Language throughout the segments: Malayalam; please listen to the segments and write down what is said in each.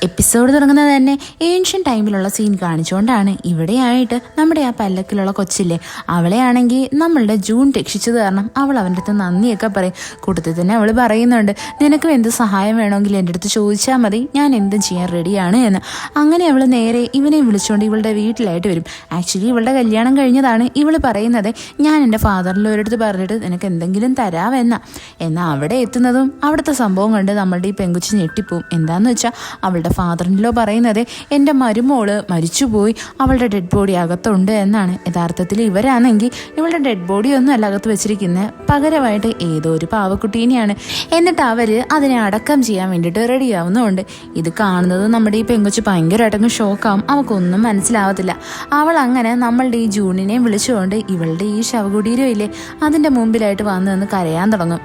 എപ്പിസോഡ് തുടങ്ങുന്നത് തന്നെ ഏൻഷ്യൻ ടൈമിലുള്ള സീൻ കാണിച്ചുകൊണ്ടാണ്. ഇവിടെയായിട്ട് നമ്മുടെ ആ പല്ലക്കിലുള്ള കൊച്ചില്ലേ, അവളെയാണെങ്കിൽ നമ്മളുടെ ജൂൺ രക്ഷിച്ചത് കാരണം അവൾ അവൻ്റെ അടുത്ത് നന്ദിയൊക്കെ പറയും. കൂട്ടത്തിൽ തന്നെ അവൾ പറയുന്നുണ്ട്, നിനക്കും എന്ത് സഹായം വേണമെങ്കിൽ എൻ്റെ അടുത്ത് ചോദിച്ചാൽ മതി, ഞാൻ എന്തും ചെയ്യാൻ റെഡിയാണ് എന്ന്. അങ്ങനെ അവൾ നേരെ ഇവനെ വിളിച്ചുകൊണ്ട് ഇവളുടെ വീട്ടിലായിട്ട് വരും. ആക്ച്വലി ഇവളുടെ കല്യാണം കഴിഞ്ഞതാണ്. ഇവൾ പറയുന്നത്, ഞാൻ എൻ്റെ ഫാദറിൻ്റെ ഒരിടത്ത് പറഞ്ഞിട്ട് നിനക്ക് എന്തെങ്കിലും തരാമെന്ന. എന്നാൽ അവിടെ എത്തുന്നതും അവിടുത്തെ സംഭവം കണ്ട് നമ്മളുടെ ഈ പെങ്കുച്ചി ഞെട്ടിപ്പോവും. എന്താണെന്ന് വെച്ചാൽ അവളുടെ ഫാദറിൻ്റെ പറയുന്നത്, എൻ്റെ മരുമോള് മരിച്ചുപോയി, അവളുടെ ഡെഡ് ബോഡി അകത്തുണ്ട് എന്നാണ്. യഥാർത്ഥത്തിൽ ഇവരാണെങ്കിൽ ഇവളുടെ ഡെഡ് ബോഡി ഒന്നും അല്ല അകത്ത് വെച്ചിരിക്കുന്നത്, പകരമായിട്ട് ഏതോ ഒരു പാവക്കുട്ടീനെയാണ്. എന്നിട്ട് അവർ അതിനെ അടക്കം ചെയ്യാൻ വേണ്ടിയിട്ട് റെഡിയാവുന്നുമുണ്ട്. ഇത് കാണുന്നത് നമ്മുടെ ഈ പെങ്കൊച്ച് ഭയങ്കരമായിട്ടങ്ങ് ഷോക്കാവും. അവൾക്കൊന്നും മനസ്സിലാവത്തില്ല. അവൾ അങ്ങനെ നമ്മളുടെ ഈ ജൂണിനെ വിളിച്ചുകൊണ്ട് ഇവളുടെ ഈ ശവകുടീരം ഇല്ലേ, അതിൻ്റെ മുമ്പിലായിട്ട് വന്ന് നിന്ന് കരയാൻ തുടങ്ങും.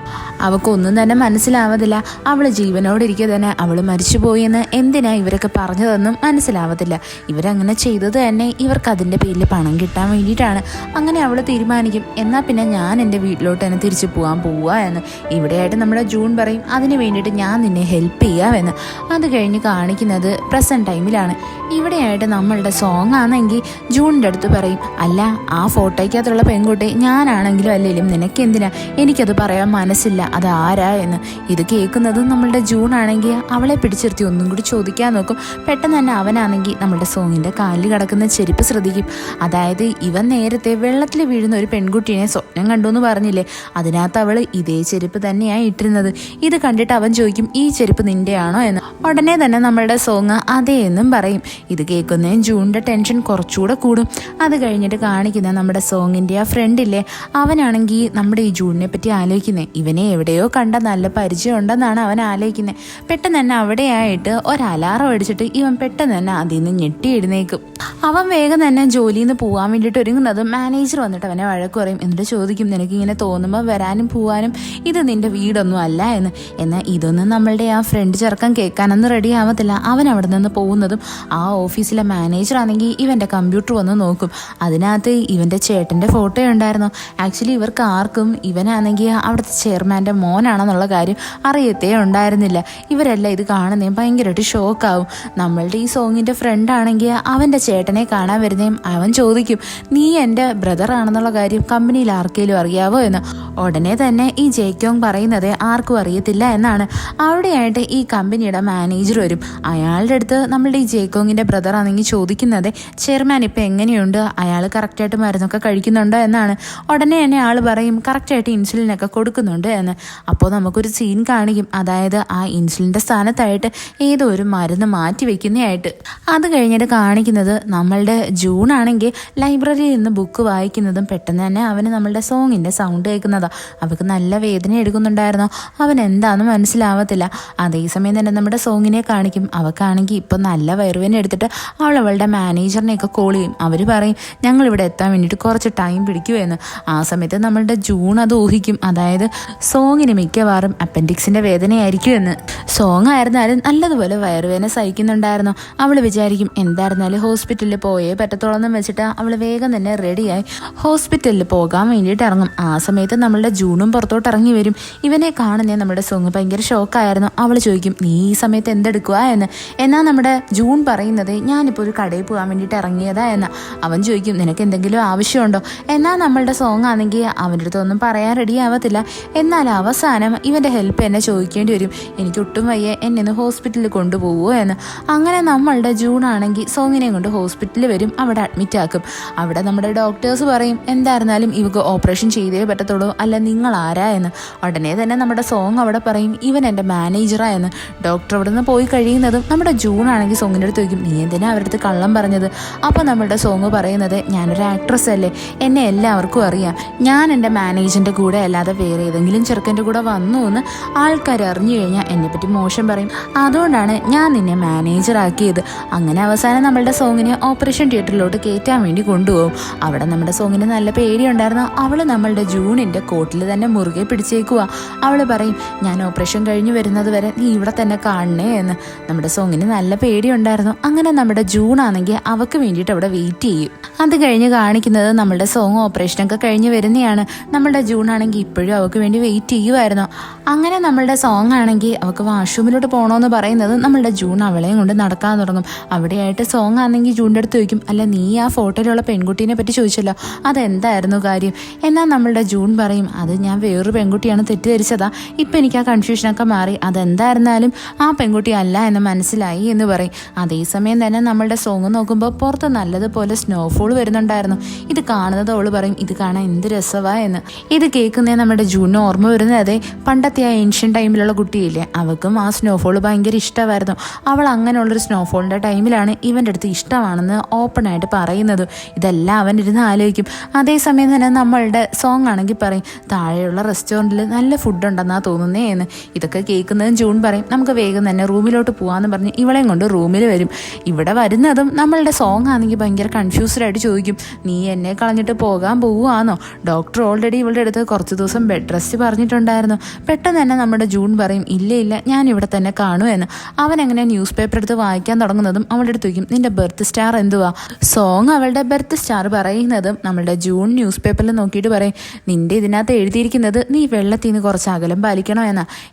അവൾക്കൊന്നും തന്നെ മനസ്സിലാവത്തില്ല. അവൾ ജീവനോടിരിക്കെ തന്നെ അവൾ മരിച്ചുപോയി എന്ന് എന്തിനാ ഇവരൊക്കെ പറഞ്ഞതെന്നും മനസ്സിലാവത്തില്ല. ഇവരങ്ങനെ ചെയ്തത് തന്നെ ഇവർക്ക് അതിൻ്റെ പേരിൽ പണം കിട്ടാൻ വേണ്ടിയിട്ടാണ്. അങ്ങനെ അവൾ തീരുമാനിക്കും, എന്നാൽ പിന്നെ ഞാൻ എൻ്റെ വീട്ടിലോട്ട് തന്നെ തിരിച്ചു പോവുക എന്ന്. ഇവിടെയായിട്ട് നമ്മുടെ ജൂൺ പറയും, അതിന് വേണ്ടിയിട്ട് ഞാൻ നിന്നെ ഹെൽപ്പ് ചെയ്യാമെന്ന്. അത് കഴിഞ്ഞ് കാണിക്കുന്നത് പ്രസൻറ്റ് ടൈമിലാണ്. ഇവിടെയായിട്ട് നമ്മളുടെ സോങ് ആണെങ്കിൽ ജൂണിൻ്റെ അടുത്ത് പറയും, അല്ല ആ ഫോട്ടോയ്ക്കകത്തുള്ള പെൺകുട്ടി ഞാനാണെങ്കിലും അല്ലെങ്കിലും നിനക്ക് എന്തിനാ, എനിക്കത് പറയാൻ മനസ്സില്ല, അത് ആരാ എന്ന്. ഇത് കേൾക്കുന്നത് നമ്മളുടെ ജൂൺ ആണെങ്കിൽ അവളെ പിടിച്ചിരുത്തി ഒന്നും കൂടി ചോദിക്കാൻ നോക്കും. പെട്ടെന്ന് തന്നെ അവനാണെങ്കിൽ നമ്മളുടെ സോങ്ങിൻ്റെ കാലിൽ കിടക്കുന്ന ചെരുപ്പ് ശ്രദ്ധിക്കും. അതായത് ഇവൻ നേരത്തെ വെള്ളത്തിൽ വീഴുന്ന ഒരു പെൺകുട്ടീനെ സ്വപ്നം കണ്ടു എന്ന് പറഞ്ഞില്ലേ, അതിനകത്ത് അവൾ ഇതേ ചെരുപ്പ് തന്നെയാണ് ഇട്ടിരുന്നത്. ഇത് കണ്ടിട്ട് അവൻ ചോദിക്കും, ഈ ചെരുപ്പ് നിൻ്റെയാണോ എന്ന്. ഉടനെ തന്നെ നമ്മളുടെ സോങ് അതേ എന്നും പറയും. ഇത് കേൾക്കുന്നതിന് ജൂണിൻ്റെ ടെൻഷൻ കുറച്ചുകൂടെ കൂടും. അത് കഴിഞ്ഞിട്ട് കാണിക്കുന്ന നമ്മുടെ സോങ്ങിൻ്റെ ആ ഫ്രണ്ടില്ലേ, അവനാണെങ്കിൽ നമ്മുടെ ഈ ജൂണിനെ പറ്റി ആലോചിക്കുന്നത്. ഇവനെ എവിടെയോ കണ്ട നല്ല പരിചയം ഉണ്ടെന്നാണ് അവൻ ആലോചിക്കുന്നത്. പെട്ടെന്ന് തന്നെ അവിടെയായിട്ട് ഒരു അലാറം അടിച്ചിട്ട് ഇവൻ പെട്ടെന്ന് തന്നെ അതിൽ നിന്ന് ഞെട്ടി എഴുന്നേക്കും. അവൻ വേഗം തന്നെ ജോലിയിൽ നിന്ന് പോകാൻ വേണ്ടിയിട്ട് ഒരുങ്ങുന്നത് മാനേജർ വന്നിട്ട് അവനെ വഴക്ക് പറയും. എന്നിട്ട് ചോദിക്കും, നിനക്കിങ്ങനെ തോന്നുമ്പോൾ വരാനും പോവാനും ഇത് നിൻ്റെ വീടൊന്നും അല്ല എന്ന്. എന്നാൽ ഇതൊന്നും നമ്മളുടെ ആ ഫ്രണ്ട് ചെറുക്കൻ കേൾക്കാനൊന്നും റെഡി ആവത്തില്ല. അവൻ അവിടെ നിന്ന് പോകുന്നതും ആ ഓഫീസിലെ മാനേജർ ആണെങ്കിൽ ഇവൻ്റെ കമ്പ്യൂട്ടർ വന്ന് നോക്കും. അതിനകത്ത് ഇവൻ്റെ ചേട്ടൻ്റെ ഫോട്ടോ ഉണ്ടായിരുന്നു. ആക്ച്വലി ഇവർക്ക് ആർക്കും ഇവനാണെങ്കിൽ അവിടുത്തെ ചെയർമാൻ്റെ മോനാണെന്നുള്ള കാര്യം അറിയത്തേ ഉണ്ടായിരുന്നില്ല. ഇവരെല്ലാം ഇത് കാണുന്നതും ഭയങ്കരമായിട്ട് ഷോക്കാവും. നമ്മളുടെ ഈ സോങ്ങിൻ്റെ ഫ്രണ്ട് ആണെങ്കിൽ അവൻ്റെ ചേട്ടനെ കാണാൻ വരുന്നതും അവൻ ചോദിക്കും, നീ എൻ്റെ ബ്രദർ ആണെന്നുള്ള കാര്യം കമ്പനിയിൽ ആർക്കെങ്കിലും അറിയാവോ എന്ന്. ഉടനെ തന്നെ ഈ ജേക്കോങ് പറയുന്നത് ആർക്കും അറിയത്തില്ല എന്നാണ്. അവിടെയായിട്ട് ഈ കമ്പനിയുടെ മാനേജർ വരും. അയാളുടെ അടുത്ത് നമ്മളുടെ ഈ ജേക്കോങ്ങിൻ്റെ ബ്രദർ ആണെങ്കിൽ ചോദിക്കുന്നത്, ചെയർമാൻ ഇപ്പം എങ്ങനെയുണ്ട്, അയാൾ കറക്റ്റായിട്ട് മരുന്നൊക്കെ കഴിക്കുന്നുണ്ടോ എന്നാണ്. ഉടനെ തന്നെ ആൾ പറയും, കറക്റ്റായിട്ട് ഇൻസുലിനൊക്കെ കൊടുക്കുന്നുണ്ട് എന്ന്. അപ്പോൾ നമുക്കൊരു സീൻ കാണിക്കും. അതായത് ആ ഇൻസുലിൻ്റെ സ്ഥാനത്തായിട്ട് ഏതോ ഒരു മരുന്ന് മാറ്റി വെക്കുന്നതായിട്ട്. അത് കഴിഞ്ഞിട്ട് കാണിക്കുന്നത് നമ്മളുടെ ജൂൺ ആണെങ്കിൽ ലൈബ്രറിയിൽ നിന്ന് ബുക്ക് വായിക്കുന്നതും പെട്ടെന്ന് തന്നെ അവന് നമ്മളുടെ സോങ്ങിൻ്റെ സൗണ്ട് കേൾക്കുന്നതാണ്. അവൾക്ക് നല്ല വേദന എടുക്കുന്നുണ്ടായിരുന്നോ, അവൻ എന്താണെന്ന് മനസ്സിലാവത്തില്ല. അതേസമയം തന്നെ നമ്മുടെ സോങ്ങിനെ കാണിക്കും. അവൾക്കാണെങ്കിൽ ഇപ്പം നല്ല വയറുവേദന എടുത്തിട്ട് അവളുടെ മാനേജറിനെയൊക്കെ കോൾ ചെയ്യും. അവർ പറയും, ഞങ്ങളിവിടെ എത്താൻ വേണ്ടിയിട്ട് കുറച്ച് ടൈം പിടിക്കുമെന്ന്. ആ സമയത്ത് നമ്മളുടെ ജൂൺ അത് ഊഹിക്കും. അതായത് സോങ്ങിന് മിക്കവാറും അപ്പൻഡിക്സിൻ്റെ വേദനയായിരിക്കും എന്ന്. സോങ് ആയിരുന്നാലും നല്ലതുപോലെ വയറുവേദന സഹിക്കുന്നുണ്ടായിരുന്നു. അവൾ വിചാരിക്കും, എന്തായിരുന്നാലും ഹോസ്പിറ്റലിൽ പോയേ പറ്റത്തോളെന്നും വെച്ചിട്ട് അവൾ വേഗം തന്നെ റെഡിയായി ഹോസ്പിറ്റലിൽ പോകാൻ വേണ്ടിയിട്ട് ഇറങ്ങും. ആ സമയത്ത് നമ്മളുടെ ജൂണും പുറത്തോട്ട് ഇറങ്ങി വരും. ഇവനെ കാണുന്നേ നമ്മുടെ സോങ് ഭയങ്കര ഷോക്കായിരുന്നു. അവൾ ചോദിക്കും, നീ ഈ സമയത്ത് എന്തെടുക്കുക എന്ന്. എന്നാൽ നമ്മുടെ ജൂൺ പറയുന്നത്, ഞാനിപ്പോൾ ഒരു കടയിൽ പോകാൻ വേണ്ടിയിട്ട് ഇറങ്ങിയതാ എന്ന്. അവൻ ചോദിക്കും, നിനക്ക് എന്തെങ്കിലും ആവശ്യമുണ്ടോ. എന്നാൽ നമ്മളുടെ സോങ് ആണെങ്കിൽ അവൻ്റെ അടുത്തൊന്നും പറയാൻ റെഡി ആവത്തില്ല. എന്നാൽ അവസാനം ഇവൻ്റെ ഹെൽപ്പ് എന്നെ ചോദിക്കേണ്ടി വരും. എനിക്ക് ഒട്ടും വയ്യ, എന്നെ ഒന്ന് ഹോസ്പിറ്റലിൽ കൊണ്ടുപോകുമോ എന്ന്. അങ്ങനെ നമ്മളുടെ ജൂൺ ആണെങ്കിൽ സോങ്ങിനെ കൊണ്ട് ഹോസ്പിറ്റലിൽ വരും. അവിടെ അഡ്മിറ്റ് ആക്കും. അവിടെ നമ്മുടെ ഡോക്ടേഴ്സ് പറയും, എന്തായിരുന്നാലും ഇവക്ക് ഓപ്പറേഷൻ ചെയ്തേ പറ്റത്തുള്ളൂ, അല്ല നിങ്ങൾ ആരാ എന്ന്. ഉടനെ തന്നെ നമ്മുടെ സോങ് അവിടെ പറയും, ഇവൻ എൻ്റെ മാനേജറാ എന്ന്. ഡോക്ടർ അവിടെ നിന്ന് പോയി കഴിയുന്നതും നമ്മുടെ ജൂൺ ആണെങ്കിൽ സോങ്ങിൻ്റെ അടുത്ത് ചോദിക്കും, നീ എന്തിനാ അവരുടെ അടുത്ത് കള്ളം പറഞ്ഞത്. അപ്പോൾ നമ്മളുടെ സോങ് പറയുന്നത്, ഞാനൊരു ആക്ട്രസ് അല്ലേ, എന്നെ എല്ലാവർക്കും അറിയാം, ഞാൻ എൻ്റെ മാനേജറിൻ്റെ കൂടെ അല്ലാതെ വേറെ ഏതെങ്കിലും ചെറുക്കൻ്റെ കൂടെ വന്നു എന്ന് ആൾക്കാർ അറിഞ്ഞു കഴിഞ്ഞാൽ എന്നെപ്പറ്റി മോശം പറയും. അതുകൊണ്ടാണ് ഞാൻ നിന്നെ മാനേജറാക്കിയത്. അങ്ങനെ അവസാനം നമ്മളുടെ സോങ്ങിനെ ഓപ്പറേഷൻ തിയേറ്ററിലോട്ട് കയറ്റാൻ വേണ്ടി കൊണ്ടുപോകും. അവിടെ നമ്മുടെ സോങ്ങിന് നല്ല പേടിയുണ്ടായിരുന്നു. അവൾ നമ്മളുടെ ജൂണിൻ്റെ കോട്ടിൽ തന്നെ മുറുകെ പിടിച്ചേക്കുക. അവൾ പറയും, ഞാൻ ഓപ്പറേഷൻ കഴിഞ്ഞ് വരുന്നത് വരെ നീ ഇവിടെ തന്നെ കാണണേ എന്ന്. നമ്മുടെ സോങ്ങിന് നല്ല പേടിയുണ്ടായിരുന്നു. അങ്ങനെ നമ്മുടെ ജൂൺ ആണെങ്കിൽ അവൾക്ക് വേണ്ടിയിട്ട് അവിടെ വെയിറ്റ് ചെയ്യും. അത് കഴിഞ്ഞ് കാണിക്കുന്നത് നമ്മളുടെ സോങ് ഓപ്പറേഷനൊക്കെ കഴിഞ്ഞ് വരുന്നതാണ്. നമ്മളുടെ ജൂൺ ആണെങ്കിൽ ഇപ്പോഴും അവൾക്ക് വേണ്ടി വെയിറ്റ് ചെയ്യുമായിരുന്നു. അങ്ങനെ നമ്മളുടെ സോങ് ആണെങ്കിൽ അവൾക്ക് വാഷ്റൂമിലോട്ട് പോകണമെന്ന് പറയുന്നത് നമ്മളുടെ നമ്മളുടെ ജൂൺ അവളെയും കൊണ്ട് നടക്കാൻ തുടങ്ങും. അവിടെയായിട്ട് സോങ് ആണെങ്കിൽ ജൂണിൻ്റെ അടുത്ത് ചോദിക്കും, അല്ല നീ ആ ഫോട്ടോയിലുള്ള പെൺകുട്ടീനെ പറ്റി ചോദിച്ചല്ലോ, അതെന്തായിരുന്നു കാര്യം? എന്നാൽ നമ്മളുടെ ജൂൺ പറയും, അത് ഞാൻ വേറൊരു പെൺകുട്ടിയാണ് തെറ്റിദ്ധരിച്ചതാ, ഇപ്പം എനിക്ക് ആ കൺഫ്യൂഷനൊക്കെ മാറി, അതെന്തായിരുന്നാലും ആ പെൺകുട്ടി അല്ല എന്ന് മനസ്സിലായി എന്ന് പറയും. അതേസമയം തന്നെ നമ്മളുടെ സോങ് നോക്കുമ്പോൾ പുറത്ത് നല്ലതുപോലെ സ്നോഫോൾ വരുന്നുണ്ടായിരുന്നു. ഇത് കാണുന്നത് അവള് പറയും, ഇത് കാണാൻ എന്ത് രസവാ എന്ന്. ഇത് കേൾക്കുന്നേ നമ്മുടെ ജൂണിന് ഓർമ്മ വരുന്നത് പണ്ടത്തെ ആ ഏൻഷ്യൻ ടൈമിലുള്ള കുട്ടിയില്ലേ, അവൾക്കും ആ സ്നോഫോൾ ഭയങ്കര ഇഷ്ടമായിരുന്നു. അവൾ അങ്ങനെയുള്ളൊരു സ്നോഫോളിൻ്റെ ടൈമിലാണ് ഇവൻ്റെ അടുത്ത് ഇഷ്ടമാണെന്ന് ഓപ്പണായിട്ട് പറയുന്നത്. ഇതെല്ലാം അവൻ ഇരുന്ന് ആലോചിക്കും. അതേസമയം തന്നെ നമ്മളുടെ സോങ് ആണെങ്കിൽ പറയും, താഴെയുള്ള റെസ്റ്റോറൻറ്റിൽ നല്ല ഫുഡ് ഉണ്ടെന്നാണ് തോന്നുന്നേ എന്ന്. ഇതൊക്കെ കേൾക്കുന്നതും ജൂൺ പറയും, നമുക്ക് വേഗം തന്നെ റൂമിലോട്ട് പോകാമെന്ന് പറഞ്ഞ് ഇവളെയും കൊണ്ട് റൂമിൽ വരും. ഇവിടെ വരുന്നതും നമ്മളുടെ സോങ് ആണെങ്കിൽ ഭയങ്കര കൺഫ്യൂസ്ഡ് ആയിട്ട് ചോദിക്കും, നീ എന്നെ കളഞ്ഞിട്ട് പോകാൻ പോവുകയാണോ? ഡോക്ടർ ഓൾറെഡി ഇവളുടെ അടുത്ത് കുറച്ച് ദിവസം ബെഡ് റെസ്റ്റ് പറഞ്ഞിട്ടുണ്ടായിരുന്നു. പെട്ടെന്ന് തന്നെ നമ്മുടെ ജൂൺ പറയും, ഇല്ല ഇല്ല ഞാൻ ഇവിടെ തന്നെ കാണുമെന്ന്. അവൻ എങ്ങനെ ന്യൂസ് പേപ്പർ എടുത്ത് വായിക്കാൻ തുടങ്ങുന്നതും അവളുടെ അടുത്ത് ചോദിക്കും, നിന്റെ ബർത്ത് സ്റ്റാർ എന്തുവാ? സോങ് അവളുടെ ബർത്ത് സ്റ്റാർ പറയുന്നതും നമ്മളുടെ ജൂൺ ന്യൂസ് പേപ്പറിൽ നോക്കിയിട്ട് പറയും, നിന്റെ ഇതിനകത്ത് എഴുതിയിരിക്കുന്നത് നീ വെള്ളത്തിൽ നിന്ന് കുറച്ച് അകലം പാലിക്കണം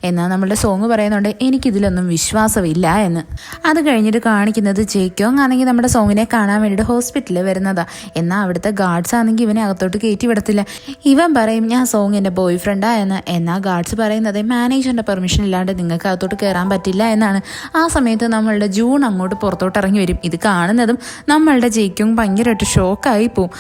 എന്നാൽ നമ്മളുടെ സോങ് പറയുന്നുണ്ട്, എനിക്കിതിലൊന്നും വിശ്വാസമില്ല എന്ന്. അത് കഴിഞ്ഞിട്ട് കാണിക്കുന്നത് ജേക്കോങ് ആണെങ്കിൽ നമ്മുടെ സോങ്ങിനെ കാണാൻ വേണ്ടിയിട്ട് ഹോസ്പിറ്റലിൽ വരുന്നതാ. എന്നാൽ അവിടുത്തെ ഗാർഡ്സ് ആണെങ്കിൽ ഇവനെ അകത്തോട്ട് കയറ്റി വിടത്തില്ല. ഇവൻ പറയും, ഞാൻ സോങ് എൻ്റെ ബോയ് ഫ്രണ്ടാ എന്ന്. എന്നാൽ ഗാർഡ്സ് പറയുന്നത് മാനേജറിൻ്റെ പെർമിഷൻ ഇല്ലാണ്ട് നിങ്ങൾക്ക് അകത്തോട്ട് കയറാൻ പറ്റില്ല എന്നാണ്. ആ സമയത്ത് നമ്മളുടെ ജൂൺ അങ്ങോട്ട് പുറത്തോട്ട് ഇറങ്ങി വരും. ഇത് കാണുന്നതും നമ്മളുടെ ജേക്കോങ് ഭയങ്കരമായിട്ട് ഷോക്കായി പോവും.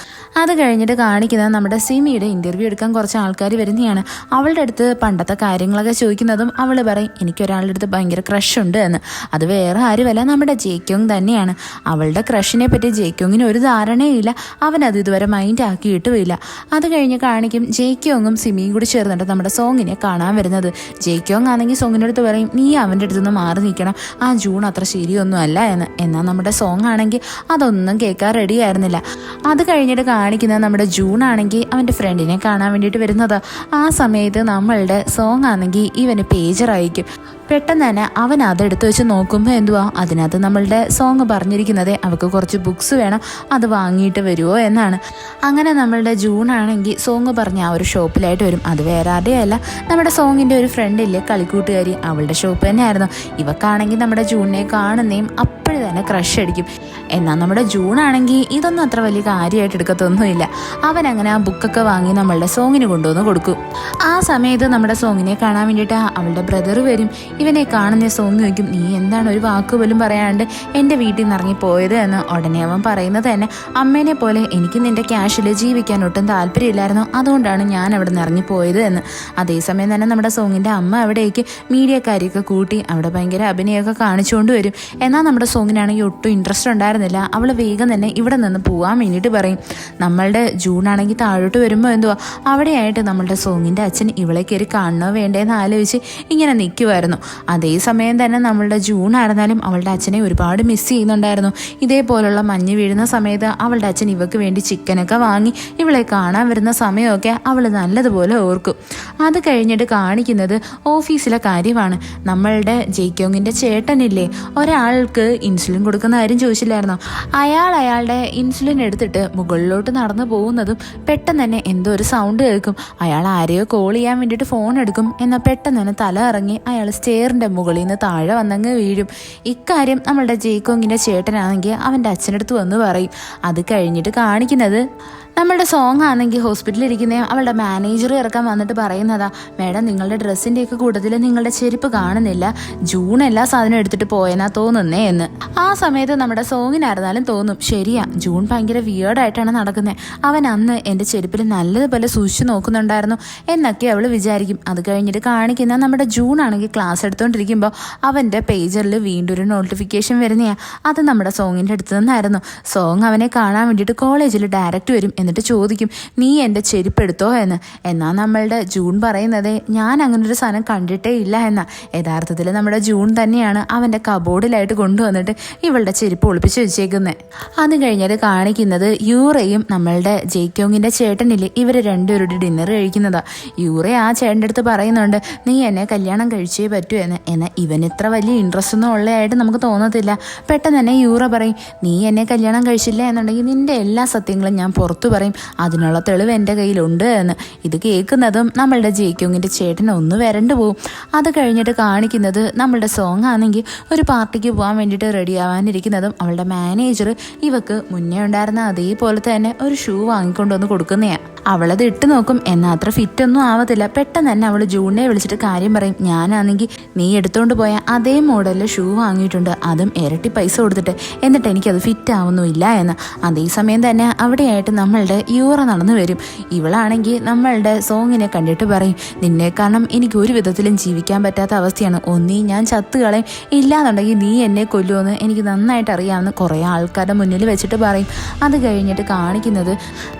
അത് കഴിഞ്ഞിട്ട് കാണിക്കുന്നത് നമ്മുടെ സിമിയുടെ ഇൻ്റർവ്യൂ എടുക്കാൻ കുറച്ച് ആൾക്കാർ വരുന്നതാണ്. അവളുടെ അടുത്ത് പണ്ടത്തെ കാര്യങ്ങളൊക്കെ ചോദിക്കുന്നതും അവൾ പറയും, എനിക്കൊരാളുടെ അടുത്ത് ഭയങ്കര ക്രഷ് ഉണ്ട് എന്ന്. അത് വേറെ ആരുമല്ല, നമ്മുടെ ജേക്കോങ് തന്നെയാണ്. അവളുടെ ക്രഷിനെ പറ്റി ജേക്കോങ്ങിന് ഒരു ധാരണയില്ല. അവനത് ഇതുവരെ മൈൻഡ് ആക്കിയിട്ടുമില്ല. അത് കഴിഞ്ഞ് കാണിക്കും ജേക്കോങ്ങും സിമിയും കൂടി ചേർന്നിട്ട് നമ്മുടെ സോങ്ങിനെ കാണാൻ വരുന്നത്. ജേക്കോങ് ആണെങ്കിൽ സോങ്ങിൻ്റെ അടുത്ത് പറയും, നീ അവൻ്റെ അടുത്തുനിന്ന് മാറി നിൽക്കണം, ആ ജൂൺ അത്ര ശരിയൊന്നും അല്ല എന്ന്. എന്നാൽ നമ്മുടെ സോങ് ആണെങ്കിൽ അതൊന്നും കേൾക്കാൻ റെഡി ആയിരുന്നില്ല. അത് കഴിഞ്ഞിട്ട് കാണിക്കുന്നത് നമ്മുടെ ജൂൺ ആണെങ്കിൽ അവൻ്റെ ഫ്രണ്ടിനെ കാണാൻ വേണ്ടിയിട്ട് വരുന്നത്. ആ സമയത്ത് നമ്മളുടെ സോങ് ആണെങ്കിൽ ഇവന് പേജർ അയക്കും. പെട്ടെന്ന് തന്നെ അവൻ അതെടുത്ത് വെച്ച് നോക്കുമ്പോൾ എന്തുവാ, അതിനകത്ത് നമ്മളുടെ സോങ് പറഞ്ഞിരിക്കുന്നത് അവൾക്ക് കുറച്ച് ബുക്സ് വേണം, അത് വാങ്ങിയിട്ട് വരുമോ എന്നാണ്. അങ്ങനെ നമ്മളുടെ ജൂൺ ആണെങ്കിൽ സോങ് പറഞ്ഞ ആ ഒരു ഷോപ്പിലായിട്ട് വരും. അത് വേറെ ആരുടെയല്ല, നമ്മുടെ സോങ്ങിൻ്റെ ഒരു ഫ്രണ്ടില്ലേ കളിക്കൂട്ടുകാരി, അവളുടെ ഷോപ്പ് തന്നെയായിരുന്നു. ഇവക്കാണെങ്കിൽ നമ്മുടെ ജൂണിനെ കാണുന്നേയും അപ്പോഴും തന്നെ ക്രഷ് അടിക്കും. എന്നാൽ നമ്മുടെ ജൂൺ ആണെങ്കിൽ ഇതൊന്നും അത്ര വലിയ കാര്യമായിട്ട് എടുക്കത്തൊന്നുമില്ല. അവൻ അങ്ങനെ ആ ബുക്കൊക്കെ വാങ്ങി നമ്മളുടെ സോങ്ങിന് കൊണ്ടുവന്ന് കൊടുക്കും. ആ സമയത്ത് നമ്മുടെ സോങ്ങിനെ കാണാൻ വേണ്ടിയിട്ട് അവളുടെ ബ്രദർ വരും. ഇവനെ കാണുന്ന സോങ് ചോദിക്കും, നീ എന്താണ് ഒരു വാക്ക് പോലും പറയാണ്ട് എൻ്റെ വീട്ടിൽ നിന്ന് ഇറങ്ങിപ്പോയത് എന്ന്. ഉടനെ അവൻ പറയുന്നത് തന്നെ, അമ്മേനെ പോലെ എനിക്ക് നിൻ്റെ ക്യാഷിൽ ജീവിക്കാൻ ഒട്ടും താല്പര്യമില്ലായിരുന്നു, അതുകൊണ്ടാണ് ഞാൻ അവിടെ നിന്ന് ഇറങ്ങിപ്പോയത് എന്ന്. അതേസമയം തന്നെ നമ്മുടെ സോങ്ങിൻ്റെ അമ്മ അവിടേക്ക് മീഡിയക്കാരെയൊക്കെ കൂട്ടി അവിടെ ഭയങ്കര അഭിനയമൊക്കെ കാണിച്ചുകൊണ്ട് വരും. എന്നാൽ നമ്മുടെ സോങ്ങിനാണെങ്കിൽ ഒട്ടും ഇൻട്രസ്റ്റ് ഉണ്ടായിരുന്നില്ല. അവൾ വേഗം തന്നെ ഇവിടെ നിന്ന് പോകാൻ വേണ്ടിയിട്ട് പറയും. നമ്മളുടെ ജൂൺ ആണെങ്കിൽ താഴോട്ട് വരുമ്പോൾ എന്തുവാ, അവിടെയായിട്ട് നമ്മളുടെ സോങ്ങിൻ്റെ അച്ഛൻ ഇവളെ കയറി കാണണോ വേണ്ടേന്ന് ആലോചിച്ച് ഇങ്ങനെ നിൽക്കുമായിരുന്നു. അതേസമയം തന്നെ നമ്മളുടെ ജൂൺ ആയിരുന്നാലും അവളുടെ അച്ഛനെ ഒരുപാട് മിസ് ചെയ്യുന്നുണ്ടായിരുന്നു. ഇതേപോലുള്ള മഞ്ഞ് വീഴുന്ന സമയത്ത് അവളുടെ അച്ഛൻ ഇവൾക്ക് വേണ്ടി ചിക്കനൊക്കെ വാങ്ങി ഇവളെ കാണാൻ വരുന്ന സമയമൊക്കെ അവൾ നല്ലതുപോലെ ഓർക്കും. അത് കഴിഞ്ഞിട്ട് കാണിക്കുന്നത് ഓഫീസിലെ കാര്യമാണ്. നമ്മളുടെ ജേക്കോങ്ങിൻ്റെ ചേട്ടനില്ലേ, ഒരാൾക്ക് ഇൻസുലിൻ കൊടുക്കുന്ന കാര്യം ചോദിച്ചില്ലായിരുന്നോ, അയാളുടെ ഇൻസുലിൻ എടുത്തിട്ട് മുകളിലോട്ട് നടന്നു പോകുന്നതും പെട്ടെന്ന് തന്നെ എന്തോ ഒരു സൗണ്ട് കേൾക്കും. അയാൾ ആരെയോ കോൾ ചെയ്യാൻ വേണ്ടിയിട്ട് ഫോൺ എടുക്കും. എന്നാൽ പെട്ടെന്ന് തന്നെ തല ഇറങ്ങി അയാൾ സ്റ്റെയറിൻ്റെ മുകളിൽ നിന്ന് താഴെ വന്നങ്ങ് വീഴും. ഇക്കാര്യം നമ്മളുടെ ജേക്കോങ്ങിൻ്റെ ചേട്ടനാണെങ്കിൽ അവൻ്റെ അച്ഛനടുത്ത് വന്ന് പറയും. അത് കഴിഞ്ഞിട്ട് കാണിക്കുന്നത് നമ്മളുടെ സോങ് ആണെങ്കിൽ ഹോസ്പിറ്റലിൽ ഇരിക്കുന്ന അവളുടെ മാനേജർ ഇറക്കാൻ വന്നിട്ട് പറയുന്നതാ, മേഡം നിങ്ങളുടെ ഡ്രസ്സിൻ്റെയൊക്കെ കൂട്ടത്തിൽ നിങ്ങളുടെ ചെരുപ്പ് കാണുന്നില്ല, ജൂൺ എല്ലാ സാധനവും എടുത്തിട്ട് പോയെന്നാ തോന്നുന്നേ എന്ന്. ആ സമയത്ത് നമ്മുടെ സോങ്ങിനായിരുന്നാലും തോന്നും, ശരിയാ ജൂൺ ഭയങ്കര വിയേർഡായിട്ടാണ് നടക്കുന്നത്, അവൻ അന്ന് എൻ്റെ ചെരുപ്പിൽ നല്ലതുപോലെ സൂക്ഷിച്ച് നോക്കുന്നുണ്ടായിരുന്നു എന്നൊക്കെ അവൾ വിചാരിക്കും. അത് കഴിഞ്ഞിട്ട് കാണിക്കുന്ന നമ്മുടെ ജൂൺ ആണെങ്കിൽ ക്ലാസ് എടുത്തുകൊണ്ടിരിക്കുമ്പോൾ അവൻ്റെ പേജറിൽ വീണ്ടും ഒരു നോട്ടിഫിക്കേഷൻ വരുന്നതാണ്. അത് നമ്മുടെ സോങ്ങിൻ്റെ അടുത്ത് നിന്നായിരുന്നു. സോങ് അവനെ കാണാൻ വേണ്ടിയിട്ട് കോളേജിൽ ഡയറക്റ്റ് വരും. എന്നിട്ട് ചോദിക്കും, നീ എൻ്റെ ചെരുപ്പ് എടുത്തോ എന്ന്. എന്നാൽ നമ്മളുടെ ജൂൺ പറയുന്നത്, ഞാൻ അങ്ങനൊരു സാധനം കണ്ടിട്ടേ ഇല്ല എന്നാ. യഥാർത്ഥത്തിൽ നമ്മുടെ ജൂൺ തന്നെയാണ് അവൻ്റെ കബോർഡിലായിട്ട് കൊണ്ടുവന്നിട്ട് ഇവളുടെ ചെരുപ്പ് ഒളിപ്പിച്ച് വെച്ചേക്കുന്നത്. അത് കഴിഞ്ഞിട്ട് കാണിക്കുന്നത് യൂറയും നമ്മളുടെ ജേക്കോങ്ങിൻ്റെ ചേട്ടനില്ലേ, ഇവർ രണ്ടുപേരുടെ ഡിന്നർ കഴിക്കുന്നതാ. യൂറ ആ ചേട്ടൻ്റെ അടുത്ത് പറയുന്നുണ്ട്, നീ എന്നെ കല്യാണം കഴിച്ചേ പറ്റൂ എന്ന്. എന്നാൽ ഇവൻ ഇത്ര വലിയ ഇൻട്രസ്റ്റ് ഒന്നും ഉള്ളതായിട്ട് നമുക്ക് തോന്നത്തില്ല. പെട്ടെന്ന് തന്നെ യൂറ പറയും, നീ എന്നെ കല്യാണം കഴിച്ചില്ല എന്നുണ്ടെങ്കിൽ നിൻ്റെ എല്ലാ സത്യങ്ങളും ഞാൻ പുറത്തു പറയും അതിനുള്ള തെളിവ് എൻ്റെ കയ്യിലുണ്ട് എന്ന്. ഇത് കേൾക്കുന്നതും നമ്മളുടെ ജേക്യോങ്ങിൻ്റെ ചേട്ടൻ ഒന്ന് വരണ്ടു പോവും. അത് കഴിഞ്ഞിട്ട് കാണിക്കുന്നത് നമ്മളുടെ സോങ് ആണെങ്കിൽ ഒരു പാർട്ടിക്ക് പോകാൻ വേണ്ടിയിട്ട് റെഡി ആവാനിരിക്കുന്നതും അവളുടെ മാനേജർ ഇവക്ക് മുന്നേ ഉണ്ടായിരുന്ന അതേപോലെ തന്നെ ഒരു ഷൂ വാങ്ങിക്കൊണ്ടുവന്ന് കൊടുക്കുന്നതാണ്. അവളത് ഇട്ട് നോക്കും, എന്നാൽ അത്ര ഫിറ്റൊന്നും ആവത്തില്ല. പെട്ടെന്ന് തന്നെ അവൾ ജൂണിനെ വിളിച്ചിട്ട് കാര്യം പറയും, ഞാനാണെങ്കിൽ നീ എടുത്തുകൊണ്ട് പോയ അതേ മോഡലിൽ ഷൂ വാങ്ങിയിട്ടുണ്ട്, അതും ഇരട്ടി പൈസ കൊടുത്തിട്ട്, എന്നിട്ട് എനിക്കത് ഫിറ്റ് ആവുന്നുമില്ല എന്ന്. അതേസമയം തന്നെ അവിടെയായിട്ട് നമ്മളുടെ യൂറ നടന്നു വരും. ഇവളാണെങ്കിൽ നമ്മളുടെ സോങ്ങിനെ കണ്ടിട്ട് പറയും, നിന്നെ കാരണം എനിക്ക് ഒരു വിധത്തിലും ജീവിക്കാൻ പറ്റാത്ത അവസ്ഥയാണ്, ഒന്നീ ഞാൻ ചത്തുകളയും, ഇല്ലാന്നുണ്ടെങ്കിൽ നീ എന്നെ കൊല്ലുമെന്ന് എനിക്ക് നന്നായിട്ട് അറിയാമെന്ന് കുറേ ആൾക്കാരുടെ മുന്നിൽ വെച്ചിട്ട് പറയും. അത് കഴിഞ്ഞിട്ട് കാണിക്കുന്നത്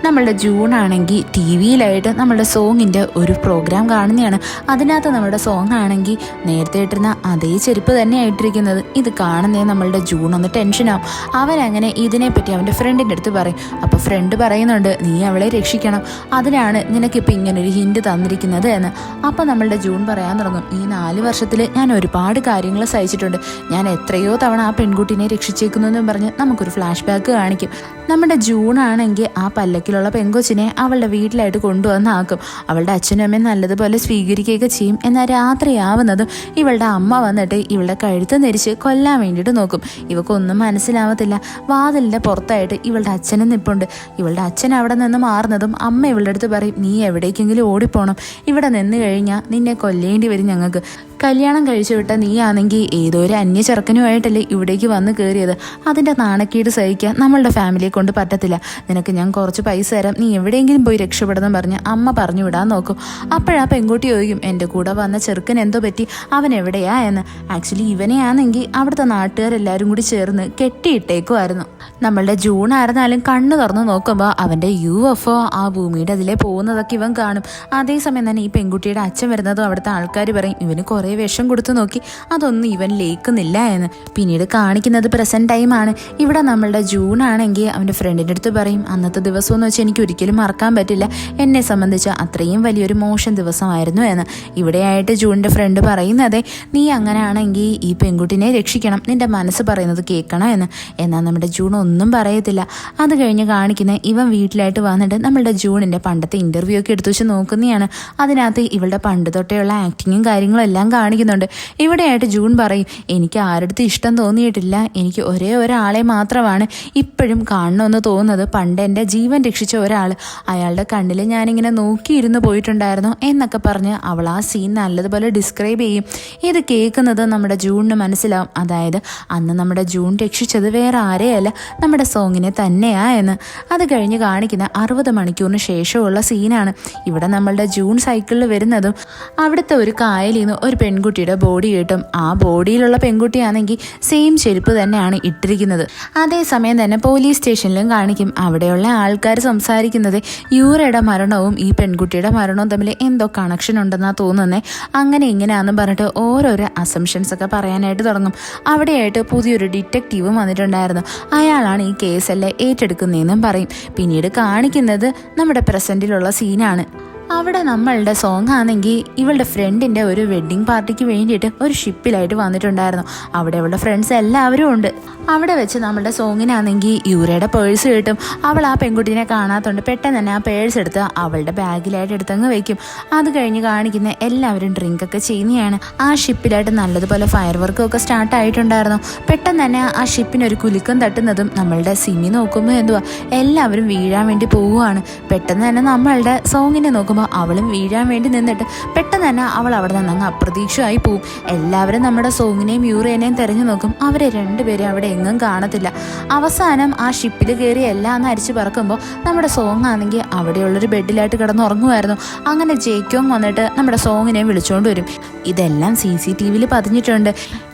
നമ്മളുടെ ജൂണാണെങ്കിൽ ടി വിയിലായിട്ട് നമ്മളുടെ സോങ്ങിൻ്റെ ഒരു പ്രോഗ്രാം കാണുന്നതാണ്. അതിനകത്ത് നമ്മുടെ സോങ് ആണെങ്കിൽ നേരത്തെ ഇട്ടിരുന്ന അതേ ചെരുപ്പ് തന്നെയാണ് ഇട്ടിരിക്കുന്നത്. ഇത് കാണുന്നേ നമ്മളുടെ ജൂൺ ഒന്ന് ടെൻഷനാവും. അവനങ്ങനെ ഇതിനെപ്പറ്റി അവൻ്റെ ഫ്രണ്ടിൻ്റെ അടുത്ത് പറയും. അപ്പോൾ ഫ്രണ്ട് പറയുന്നുണ്ട്, നീ അവളെ രക്ഷിക്കണം, അതിനാണ് നിനക്കിപ്പോൾ ഇങ്ങനൊരു ഹിൻഡ് തന്നിരിക്കുന്നത് എന്ന്. അപ്പോൾ നമ്മളുടെ ജൂൺ പറയാൻ തുടങ്ങും, ഈ 4 വർഷത്തിൽ ഞാൻ ഒരുപാട് കാര്യങ്ങൾ സഹിച്ചിട്ടുണ്ട്, ഞാൻ എത്രയോ തവണ ആ പെൺകുട്ടിനെ രക്ഷിച്ചേക്കുന്നു എന്നും പറഞ്ഞ് നമുക്കൊരു ഫ്ലാഷ് ബാക്ക് കാണിക്കും. നമ്മുടെ ജൂണാണെങ്കിൽ ആ പല്ലക്കിലുള്ള പെങ്കൊച്ചിനെ അവളുടെ വീട്ടിലായിട്ട് കൊണ്ടുവന്നാക്കും. അവളുടെ അച്ഛനും അമ്മയും നല്ലതുപോലെ സ്വീകരിക്കുകയൊക്കെ ചെയ്യും. എന്നാൽ രാത്രിയാവുന്നതും ഇവളുടെ അമ്മ വന്നിട്ട് ഇവളുടെ കഴുത്ത് നെരിച്ച് കൊല്ലാൻ വേണ്ടിയിട്ട് നോക്കും. ഇവക്കൊന്നും മനസ്സിലാവത്തില്ല. വാതിലിൻ്റെ പുറത്തായിട്ട് ഇവളുടെ അച്ഛനും നിൽപ്പുണ്ട്. ഇവളുടെ അച്ഛൻ അവിടെ നിന്ന് മാറുന്നതും അമ്മ ഇവളുടെ അടുത്ത് പറയും, നീ എവിടേക്കെങ്കിലും ഓടിപ്പോണം, ഇവിടെ നിന്ന് കഴിഞ്ഞാൽ നിന്നെ കൊല്ലേണ്ടി വരും ഞങ്ങൾക്ക്. കല്യാണം കഴിച്ചു വിട്ട നീ ആണെങ്കിൽ ഏതോ ഒരു അന്യ ചെറുക്കനുമായിട്ടല്ലേ ഇവിടേക്ക് വന്ന് കയറിയത്, അതിൻ്റെ നാണക്കേട് സഹിക്കാൻ നമ്മളുടെ ഫാമിലിയെ കൊണ്ട് പറ്റത്തില്ല, നിനക്ക് ഞാൻ കുറച്ച് പൈസ തരാം, നീ എവിടെയെങ്കിലും പോയി രക്ഷപ്പെടുന്നു പറഞ്ഞ് അമ്മ പറഞ്ഞു വിടാൻ നോക്കും. അപ്പോഴാ പെൺകുട്ടി ചോദിക്കും, എൻ്റെ കൂടെ വന്ന ചെറുക്കൻ എന്തോ പറ്റി, അവൻ എവിടെയാ എന്ന്. ആക്ച്വലി ഇവനെയാണെങ്കിൽ അവിടുത്തെ നാട്ടുകാരെല്ലാവരും കൂടി ചേർന്ന് കെട്ടിയിട്ടേക്കുമായിരുന്നു. നമ്മളുടെ ജൂൺ ആയിരുന്നാലും കണ്ണ് തുറന്ന് നോക്കുമ്പോൾ അവൻ്റെ UFO ആ ഭൂമിയുടെ അതിലേ പോകുന്നതൊക്കെ ഇവൻ കാണും. അതേസമയം തന്നെ ഈ പെൺകുട്ടിയുടെ അച്ഛൻ വരുന്നതും അവിടുത്തെ ആൾക്കാർ പറയും, ഇവന് കുറേ വിഷം കൊടുത്തു നോക്കി, അതൊന്നും ഇവൻ ലേക്കുന്നില്ല എന്ന്. പിന്നീട് കാണിക്കുന്നത് പ്രസന്റ് ടൈമാണ്. ഇവിടെ നമ്മളുടെ ജൂൺ ആണെങ്കിൽ അവൻ്റെ ഫ്രണ്ടിൻ്റെ അടുത്ത് പറയും, അന്നത്തെ ദിവസം എന്ന് വെച്ചാൽ എനിക്ക് ഒരിക്കലും മറക്കാൻ പറ്റില്ല, എന്നെ സംബന്ധിച്ച് അത്രയും വലിയൊരു മോശം ദിവസമായിരുന്നു എന്ന്. ഇവിടെയായിട്ട് ജൂണിൻ്റെ ഫ്രണ്ട് പറയുന്നതേ, നീ അങ്ങനെയാണെങ്കിൽ ഈ പെൺകുട്ടിനെ രക്ഷിക്കണം, നിന്റെ മനസ്സ് പറയുന്നത് കേൾക്കണം എന്ന്. എന്നാൽ നമ്മുടെ ജൂൺ ഒന്നും പറയത്തില്ല. അത് കഴിഞ്ഞ് കാണിക്കുന്ന ഇവൻ വീട്ടിലായിട്ട് വന്നിട്ട് നമ്മളുടെ ജൂണിൻ്റെ പണ്ടത്തെ ഇൻ്റർവ്യൂ ഒക്കെ എടുത്തു വെച്ച് നോക്കുന്നതാണ്. അതിനകത്ത് ഇവളുടെ പണ്ട് തൊട്ടേയുള്ള ആക്ടിങ്ങും കാര്യങ്ങളും എല്ലാം കാണിക്കുന്നുണ്ട്. ഇവിടെയായിട്ട് ജൂൺ പറയും, എനിക്ക് ആരുടെ ഇഷ്ടം തോന്നിയിട്ടില്ല, എനിക്ക് ഒരേ ഒരാളെ മാത്രമാണ് ഇപ്പോഴും കാണണമെന്ന് തോന്നുന്നത്, പണ്ട് എൻ്റെ ജീവൻ രക്ഷിച്ച ഒരാൾ, അയാളുടെ കണ്ണിൽ ഞാനിങ്ങനെ നോക്കിയിരുന്നു പോയിട്ടുണ്ടായിരുന്നു എന്നൊക്കെ പറഞ്ഞ് അവൾ ആ സീൻ നല്ലതുപോലെ ഡിസ്ക്രൈബ് ചെയ്യും. ഇത് കേൾക്കുന്നത് നമ്മുടെ ജൂണിന് മനസ്സിലാവും, അതായത് അന്ന് നമ്മുടെ ജൂൺ രക്ഷിച്ചത് വേറെ ആരെയല്ല, നമ്മുടെ സോങ്ങിനെ തന്നെയാ എന്ന്. അത് കഴിഞ്ഞ് കാണിക്കുന്ന 60 മണിക്കൂറിന് ശേഷമുള്ള സീനാണ്. ഇവിടെ നമ്മളുടെ ജൂൺ സൈക്കിളിൽ വരുന്നതും അവിടുത്തെ ഒരു കായലിൽ നിന്ന് ഒരു പെൺകുട്ടിയുടെ ബോഡി കിട്ടും. ആ ബോഡിയിലുള്ള പെൺകുട്ടിയാണെങ്കിൽ സെയിം ചെരുപ്പ് തന്നെയാണ് ഇട്ടിരിക്കുന്നത്. അതേസമയം തന്നെ പോലീസ് സ്റ്റേഷനിലും കാണിക്കും. അവിടെയുള്ള ആൾക്കാർ സംസാരിക്കുന്നത് യൂറയുടെ മരണവും ഈ പെൺകുട്ടിയുടെ മരണവും തമ്മിൽ എന്തോ കണക്ഷൻ ഉണ്ടെന്നാണ് തോന്നുന്നത്. അങ്ങനെ ഇങ്ങനെയാണെന്ന് പറഞ്ഞിട്ട് ഓരോരോ അസംഷൻസ് ഒക്കെ പറയാനായിട്ട് തുടങ്ങും. അവിടെയായിട്ട് പുതിയൊരു ഡിറ്റക്റ്റീവും വന്നിട്ടുണ്ടായിരുന്നു. അയാളാണ് ഈ കേസെല്ലാം ഏറ്റെടുക്കുന്നതെന്നും പറയും. പിന്നീട് കാണിക്കുന്നത് നമ്മുടെ പ്രസന്റിലുള്ള സീനാണ്. അവിടെ നമ്മളുടെ സോങ് ആണെങ്കിൽ ഇവളുടെ ഫ്രണ്ടിൻ്റെ ഒരു വെഡ്ഡിങ് പാർട്ടിക്ക് വേണ്ടിയിട്ട് ഒരു ഷിപ്പിലായിട്ട് വന്നിട്ടുണ്ടായിരുന്നു. അവിടെ അവളുടെ ഫ്രണ്ട്സ് എല്ലാവരും ഉണ്ട്. അവിടെ വെച്ച് നമ്മളുടെ സോങ്ങിനാണെങ്കിൽ യൂറയുടെ പേഴ്സ് കിട്ടും. അവൾ ആ പെൺകുട്ടീനെ കാണാത്തതുകൊണ്ട് പെട്ടെന്ന് തന്നെ ആ പേഴ്സ് എടുത്ത് അവളുടെ ബാഗിലായിട്ട് എടുത്തങ്ങ് വയ്ക്കും. അത് കഴിഞ്ഞ് കാണിക്കുന്ന എല്ലാവരും ഡ്രിങ്കൊക്കെ ചെയ്യുന്നതാണ്. ആ ഷിപ്പിലായിട്ട് നല്ലതുപോലെ ഫയർ വർക്കൊക്കെ സ്റ്റാർട്ടായിട്ടുണ്ടായിരുന്നു. പെട്ടെന്ന് തന്നെ ആ ഷിപ്പിനൊരു കുലുക്കം തട്ടുന്നതും നമ്മളുടെ സിമി നോക്കുമ്പോൾ എന്തുവാ എല്ലാവരും വീഴാൻ വേണ്ടി പോവുകയാണ്. പെട്ടെന്ന് തന്നെ നമ്മളുടെ സോങ്ങിനെ നോക്കുമ്പോൾ അവളും വീഴാൻ വേണ്ടി നിന്നിട്ട് പെട്ടെന്ന് തന്നെ അവൾ അവിടെ നിന്ന് അങ്ങ് അപ്രതീക്ഷയായി പോവും. എല്ലാവരും നമ്മുടെ സോങ്ങിനെയും യൂറേനെയും തിരഞ്ഞു നോക്കും. അവരെ രണ്ടുപേരും അവിടെ എങ്ങും കാണത്തില്ല. അവസാനം ആ ഷിപ്പിൽ കയറി എല്ലാം അരിച്ചു പറക്കുമ്പോൾ നമ്മുടെ സോങ് ആണെങ്കിൽ അവിടെയുള്ളൊരു ബെഡിലായിട്ട് കിടന്നുറങ്ങുമായിരുന്നു. അങ്ങനെ ജേക്യോങ് വന്നിട്ട് നമ്മുടെ സോങ്ങിനെ വിളിച്ചുകൊണ്ട് വരും. ഇതെല്ലാം CCTVയിൽ പതിഞ്ഞിട്ടുണ്ട്.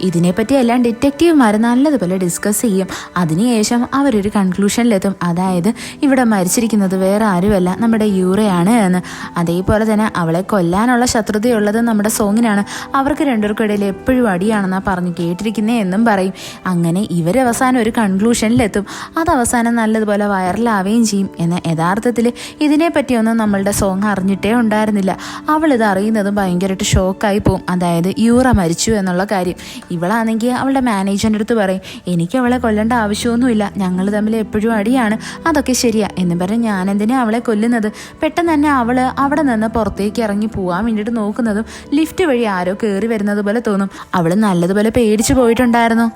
ഇതിനെപ്പറ്റി എല്ലാം ഡിറ്റക്റ്റീവ്മാർ നല്ലതുപോലെ ഡിസ്കസ് ചെയ്യും. അതിനുശേഷം അവരൊരു കൺക്ലൂഷനിലെത്തും, അതായത് ഇവിടെ മരിച്ചിരിക്കുന്നത് വേറെ ആരുമല്ല നമ്മുടെ യൂറയാണ് എന്ന്. അതേപോലെ തന്നെ അവളെ കൊല്ലാനുള്ള ശത്രുതയുള്ളത് നമ്മുടെ സോങ്ങിനാണ്. അവർക്ക് രണ്ടുപേർക്കും ഇടയിൽ എപ്പോഴും അടിയാണെന്നാ പറഞ്ഞു കേട്ടിരിക്കുന്നേ എന്നും പറയും. അങ്ങനെ ഇവരവസാനം ഒരു കൺക്ലൂഷനിലെത്തും. അത് അവസാനം നല്ലതുപോലെ വൈറലാവുകയും ചെയ്യും. എന്നാൽ യഥാർത്ഥത്തിൽ ഇതിനെപ്പറ്റിയൊന്നും നമ്മളുടെ സോങ് അറിഞ്ഞിട്ടേ ഉണ്ടായിരുന്നില്ല. അവളിത് അറിയുന്നതും ഭയങ്കരമായിട്ട് ഷോക്കായി പോകും. അതായത് യൂറ മരിച്ചു എന്നുള്ള കാര്യം. ഇവളാണെങ്കിൽ അവളുടെ മാനേജറിൻ്റെ അടുത്ത് പറയും, എനിക്ക് അവളെ കൊല്ലേണ്ട ആവശ്യമൊന്നുമില്ല, ഞങ്ങൾ തമ്മിൽ എപ്പോഴും അടിയാണ്, അതൊക്കെ ശരിയാ എന്ന് പറഞ്ഞ് ഞാനെന്തിനാ അവളെ കൊല്ലുന്നത്. പെട്ടെന്ന് തന്നെ അവൾ അവിടെ നിന്ന് പുറത്തേക്ക് ഇറങ്ങി പോകാൻ വേണ്ടിയിട്ട് നോക്കുന്നതും ലിഫ്റ്റ് വഴി ആരോ കയറി വരുന്നത് പോലെ തോന്നും. അവൾ നല്ലതുപോലെ പേടിച്ചു പോയിട്ടുണ്ടായിരുന്നു.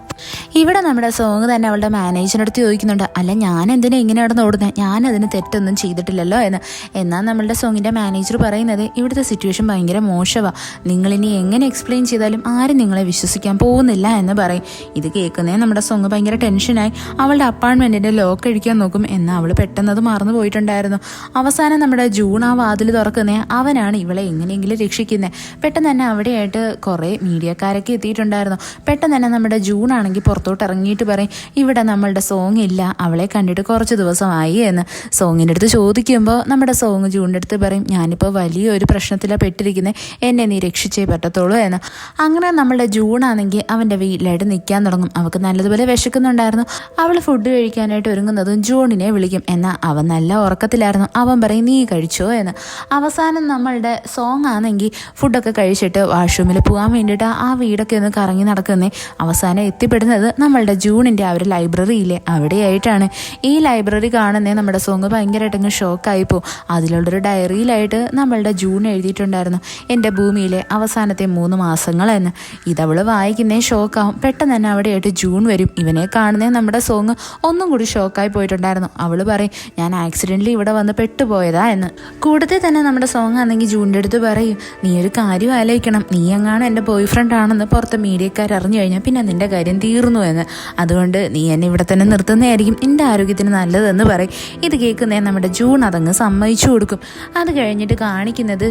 ഇവിടെ നമ്മുടെ സോങ് തന്നെ അവളുടെ മാനേജറിൻ്റെ അടുത്ത് ചോദിക്കുന്നുണ്ട്, അല്ല ഞാൻ എന്തിനാ ഇങ്ങനെ അവിടെ ഓടുന്നത്, ഞാൻ അതിന് തെറ്റൊന്നും ചെയ്തിട്ടില്ലല്ലോ എന്ന്. എന്നാൽ നമ്മളുടെ സോങ്ങിൻ്റെ മാനേജർ പറയുന്നത്, ഇവിടുത്തെ സിറ്റുവേഷൻ ഭയങ്കര മോശമാണ്, നിങ്ങളിനി എങ്ങനെ എക്സ്പ്ലെയിൻ ചെയ്താലും ആരും നിങ്ങളെ വിശ്വസിക്കാൻ പോകുന്നില്ല എന്ന് പറയും. ഇത് കേൾക്കുന്നേ നമ്മുടെ സോങ് ഭയങ്കര ടെൻഷനായി അവളുടെ അപ്പാർട്ട്മെൻറ്റിൻ്റെ ലോക്ക് അഴിക്കാൻ നോക്കും. എന്നാൽ അവൾ പെട്ടെന്ന് അത് മറന്നു പോയിട്ടുണ്ടായിരുന്നു. അവസാനം നമ്മുടെ ജൂൺ ആ വാതിൽ തുറക്കുന്നേ അവനാണ് ഇവളെ എങ്ങനെയെങ്കിലും രക്ഷിക്കുന്നത്. പെട്ടെന്ന് തന്നെ അവിടെയായിട്ട് കുറേ മീഡിയക്കാരൊക്കെ എത്തിയിട്ടുണ്ടായിരുന്നു. പെട്ടെന്ന് തന്നെ നമ്മുടെ ജൂൺ ആണെങ്കിൽ പുറത്തോട്ട് ഇറങ്ങിയിട്ട് പറയും, ഇവിടെ നമ്മളുടെ സോങ് ഇല്ല, അവളെ കണ്ടിട്ട് കുറച്ച് ദിവസമായി എന്ന്. സോങ്ങിൻ്റെ അടുത്ത് ചോദിക്കുമ്പോൾ നമ്മുടെ സോങ് ജൂണിൻ്റെ അടുത്ത് പറയും, ഞാനിപ്പോൾ വലിയൊരു പ്രശ്നത്തിലാണ് പെട്ടിരിക്കുന്നത്, എന്നെ നീ രക്ഷിച്ചേ പറ്റത്തുള്ളൂ എന്ന്. അങ്ങനെ നമ്മളുടെ ജൂണാണെങ്കിൽ അവൻ്റെ വീട്ടിലായിട്ട് നിൽക്കാൻ തുടങ്ങും. അവൾക്ക് നല്ലതുപോലെ വിശക്കുന്നുണ്ടായിരുന്നു. അവൾ ഫുഡ് കഴിക്കാനായിട്ട് ഒരുങ്ങുന്നതും ജൂണിനെ വിളിക്കും. എന്നാൽ അവൻ നല്ല ഉറക്കത്തിലായിരുന്നു. അവൻ പറയും, നീ കഴിച്ചോ എന്ന്. അവസാനം നമ്മളുടെ സോങ് ആണെങ്കിൽ ഫുഡൊക്കെ കഴിച്ചിട്ട് വാഷ്റൂമിൽ പോകാൻ വേണ്ടിയിട്ട് ആ വീടൊക്കെ ഒന്ന് കറങ്ങി നടക്കുന്നേ. അവസാനം എത്തിപ്പെടുന്നത് നമ്മളുടെ ജൂണിൻ്റെ ആ ഒരു ലൈബ്രറിയിലെ അവിടെയായിട്ടാണ്. ഈ ലൈബ്രറി കാണുന്നേ നമ്മുടെ സോങ് ഭയങ്കരമായിട്ടങ്ങ് ഷോക്കായിപ്പോൾ. അതിലുള്ളൊരു ഡയറിയിലായിട്ട് നമ്മളുടെ ജൂൺ എഴുതിയിട്ടുണ്ടായിരുന്നു, എൻ്റെ ഭൂമിയിലെ അവസാനത്തെ 3 മാസങ്ങൾ എന്ന്. ഇതവൾ വായിക്കുന്നേ ഷോക്കാവും. പെട്ടെന്ന് തന്നെ അവിടെയായിട്ട് ജൂൺ വരും. ഇവനെ കാണുന്നേ നമ്മുടെ സോങ് ഒന്നും കൂടി ഷോക്കായി പോയിട്ടുണ്ടായിരുന്നു. അവൾ പറയും, ഞാൻ ആക്സിഡൻ്റലി ഇവിടെ വന്ന് പെട്ടുപോയതാ എന്ന്. കൂടത്തിൽ തന്നെ നമ്മുടെ സോങ് ആണെങ്കിൽ ജൂണിൻ്റെ അടുത്ത് പറയും, നീ ഒരു കാര്യം ആലോചിക്കണം, നീ എങ്ങാണ് എൻ്റെ ബോയ് ഫ്രണ്ട് ആണെന്ന് പുറത്ത് മീഡിയക്കാർ അറിഞ്ഞു കഴിഞ്ഞാൽ പിന്നെ നിൻ്റെ കാര്യം തീർന്നു എന്ന്. അതുകൊണ്ട് നീ എന്നെ ഇവിടെ തന്നെ നിർത്തുന്നതായിരിക്കും എൻ്റെ ആരോഗ്യത്തിന് നല്ലതെന്ന് പറയും. ഇത് കേൾക്കുന്നേ നമ്മുടെ ജൂൺ അതങ്ങ് സമ്മതിച്ചു കൊടുക്കും. അത് കഴിഞ്ഞിട്ട് കാണിക്കുന്നത്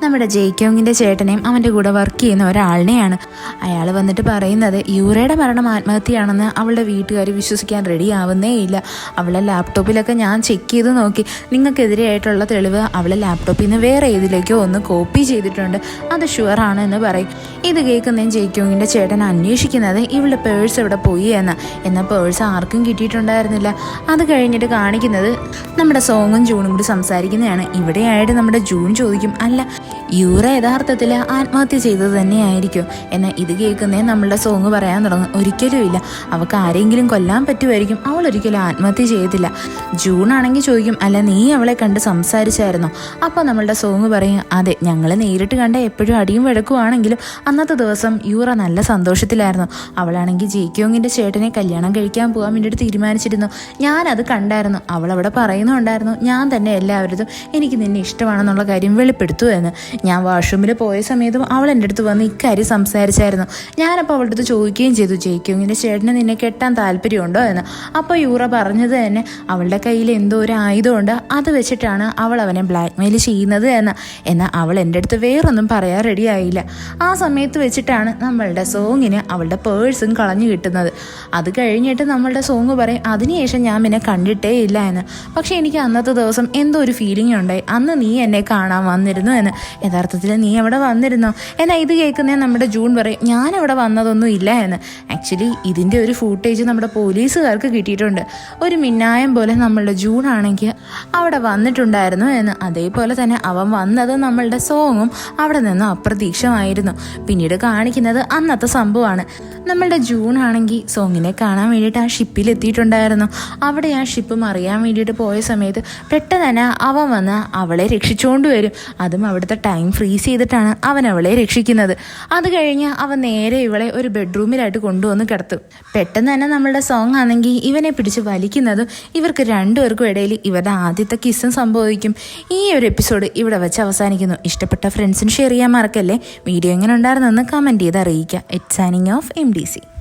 നമ്മുടെ ജെയ്ക്കോങ്ങിൻ്റെ ചേട്ടനെയും അവൻ്റെ കൂടെ വർക്ക് ചെയ്യുന്ന ഒരാളിനെയാണ്. അയാൾ വന്നിട്ട് പറയുന്നത്, യൂറയുടെ മരണം ആത്മഹത്യയാണെന്ന് അവളുടെ വീട്ടുകാർ വിശ്വസിക്കാൻ റെഡി ആവുന്നേ ഇല്ല. അവളെ ലാപ്ടോപ്പിലൊക്കെ ഞാൻ ചെക്ക് ചെയ്ത് നോക്കി, നിങ്ങൾക്കെതിരെയായിട്ടുള്ള തെളിവ് അവളെ ലാപ്ടോപ്പിൽ നിന്ന് വേറെ ഏതിലേക്കോ ഒന്ന് കോപ്പി ചെയ്തിട്ടുണ്ട്, അത് ഷുവറാണ് എന്ന് പറയും. ഇത് കേൾക്കുന്നതും ജെയ്ക്കോങ്ങിൻ്റെ ചേട്ടൻ അന്വേഷിക്കുന്നത് ഇവളുടെ പേഴ്സ് എവിടെ പോയി എന്ന്. എന്നാൽ പേഴ്സ് ആർക്കും കിട്ടിയിട്ടുണ്ടായിരുന്നില്ല. അത് കഴിഞ്ഞിട്ട് കാണിക്കുന്നത് നമ്മുടെ സോങ്ങും ജൂണും കൂടി സംസാരിക്കുന്നതാണ്. ഇവിടെയായിട്ട് നമ്മുടെ ജൂൺ ചോദിക്കും, അല്ല യൂറ യഥാർത്ഥത്തിൽ ആത്മഹത്യ ചെയ്തത് തന്നെയായിരിക്കും. എന്നാൽ ഇത് കേൾക്കുന്നേ നമ്മളുടെ സോങ് പറയാൻ തുടങ്ങും, ഒരിക്കലുമില്ല, അവൾക്ക് ആരെങ്കിലും കൊല്ലാൻ പറ്റുമായിരിക്കും, അവൾ ഒരിക്കലും ആത്മഹത്യ ചെയ്തില്ല. ജൂൺ ആണെങ്കിൽ ചോദിക്കും, അല്ല നീ അവളെ കണ്ട് സംസാരിച്ചായിരുന്നോ? അപ്പോൾ നമ്മളുടെ സോങ് പറയും, അതെ, ഞങ്ങൾ നേരിട്ട് കണ്ട എപ്പോഴും അടിയും വഴക്കുവാണെങ്കിലും അന്നത്തെ ദിവസം യൂറ നല്ല സന്തോഷത്തിലായിരുന്നു. അവളാണെങ്കിൽ ജെയ്ക്കോങ്ങിൻ്റെ ചേട്ടനെ കല്യാണം കഴിക്കാൻ പോകാൻ വേണ്ടിയിട്ട് തീരുമാനിച്ചിരുന്നു. ഞാനത് കണ്ടായിരുന്നു. അവളവിടെ പറയുന്നുണ്ടായിരുന്നു, ഞാൻ തന്നെ എല്ലാവരും എനിക്ക് നിന്നെ ഇഷ്ടമാണെന്നുള്ള കാര്യം വെളിപ്പെടുത്തു എന്ന്. ഞാൻ വാഷ്റൂമിൽ പോയ സമയത്തും അവൾ എൻ്റെ അടുത്ത് വന്ന് ഇക്കാര്യം സംസാരിച്ചായിരുന്നു. ഞാനപ്പോൾ അവളുടെ അടുത്ത് ചോദിക്കുകയും ചെയ്തു, ജെയ്ക്കോങ്ങിൻ്റെ ചേട്ടന് നിന്നെ കെട്ടാൻ താല്പര്യമുണ്ടോ എന്ന്. അപ്പോൾ യൂറ പറഞ്ഞത് തന്നെ അവളുടെ കയ്യിൽ എന്തോ ഒരു ആയുധമുണ്ട്, അത് വെച്ചിട്ടാണ് അവൾ അവനെ ബ്ലാക്ക് മെയിൽ ചെയ്യുന്നത് എന്ന്. എന്നാൽ അവൾ എൻ്റെ അടുത്ത് വേറൊന്നും പറയാൻ റെഡിയായില്ല. ആ സമയത്ത് വെച്ചിട്ടാണ് നമ്മളുടെ സോങ്ങിന് അവളുടെ പേഴ്സും കളഞ്ഞു കിട്ടുന്നത്. അത് കഴിഞ്ഞിട്ട് നമ്മളുടെ സോങ് പറയും, അതിനുശേഷം ഞാൻ പിന്നെ കണ്ടിട്ടേ ഇല്ല എന്ന്. പക്ഷേ എനിക്ക് അന്നത്തെ ദിവസം എന്തോ ഒരു ഫീലിംഗ് ഉണ്ടായി, അന്ന് നീ എന്നെ കാണാൻ വന്നിരുന്നു എന്ന്. യഥാർത്ഥത്തിൽ നീ അവിടെ വന്നിരുന്നോ? എന്നാൽ ഇത് കേൾക്കുന്നേ നമ്മുടെ ജൂൺ പറയും, ഞാൻ അവിടെ വന്നതൊന്നും ഇല്ല എന്ന്. ആക്ച്വലി ഇതിൻ്റെ ഒരു ഫൂട്ടേജ് നമ്മുടെ പോലീസുകാർക്ക് കിട്ടിയിട്ടുണ്ട്. ഒരു മിന്നായം പോലെ നമ്മളുടെ ജൂൺ ആണെങ്കിൽ അവിടെ വന്നിട്ടുണ്ടായിരുന്നു എന്ന്. അതേപോലെ തന്നെ അവൻ വന്നത് നമ്മളുടെ സോങ്ങും അവിടെ നിന്ന് അപ്രതീക്ഷമായിരുന്നു. പിന്നീട് കാണിക്കുന്നത് അന്നത്തെ സംഭവമാണ്. നമ്മളുടെ ജൂൺ ആണെങ്കിൽ സോങ്ങിനെ കാണാൻ വേണ്ടിയിട്ട് ആ ഷിപ്പിൽ എത്തിയിട്ടുണ്ടായിരുന്നു. അവിടെ ആ ഷിപ്പ് മറിയാൻ വേണ്ടിയിട്ട് പോയ സമയത്ത് പെട്ടെന്ന് തന്നെ അവൻ വന്ന് അവളെ രക്ഷിച്ചുകൊണ്ട് വരും. അതും അവിടുത്തെ ടൈം ഫ്രീസ് ചെയ്തിട്ടാണ് അവൻ അവളെ രക്ഷിക്കുന്നത്. അത് കഴിഞ്ഞ് അവൻ നേരെ ഇവളെ ഒരു ബെഡ്റൂമിലായിട്ട് കൊണ്ടുവന്ന് കിടത്തും. പെട്ടെന്ന് തന്നെ നമ്മളുടെ സോങ് ആണെങ്കിൽ ഇവനെ പിടിച്ച് വലിക്കുന്നതും ഇവർക്ക് രണ്ടുപേർക്കും ഇടയിൽ ഇവരുടെ ആദ്യത്തെ കിസ്സും സംഭവിക്കും. ഈ ഒരു എപ്പിസോഡ് ഇവിടെ വെച്ച് അവസാനിക്കുന്നു. ഇഷ്ടപ്പെട്ട ഫ്രണ്ട്സിന് ഷെയർ ചെയ്യാൻ മറക്കല്ലേ. വീഡിയോ എങ്ങനെ ഉണ്ടായിരുന്നെന്ന് കമൻറ്റ് ചെയ്ത് അറിയിക്കുക. It's signing off MDC.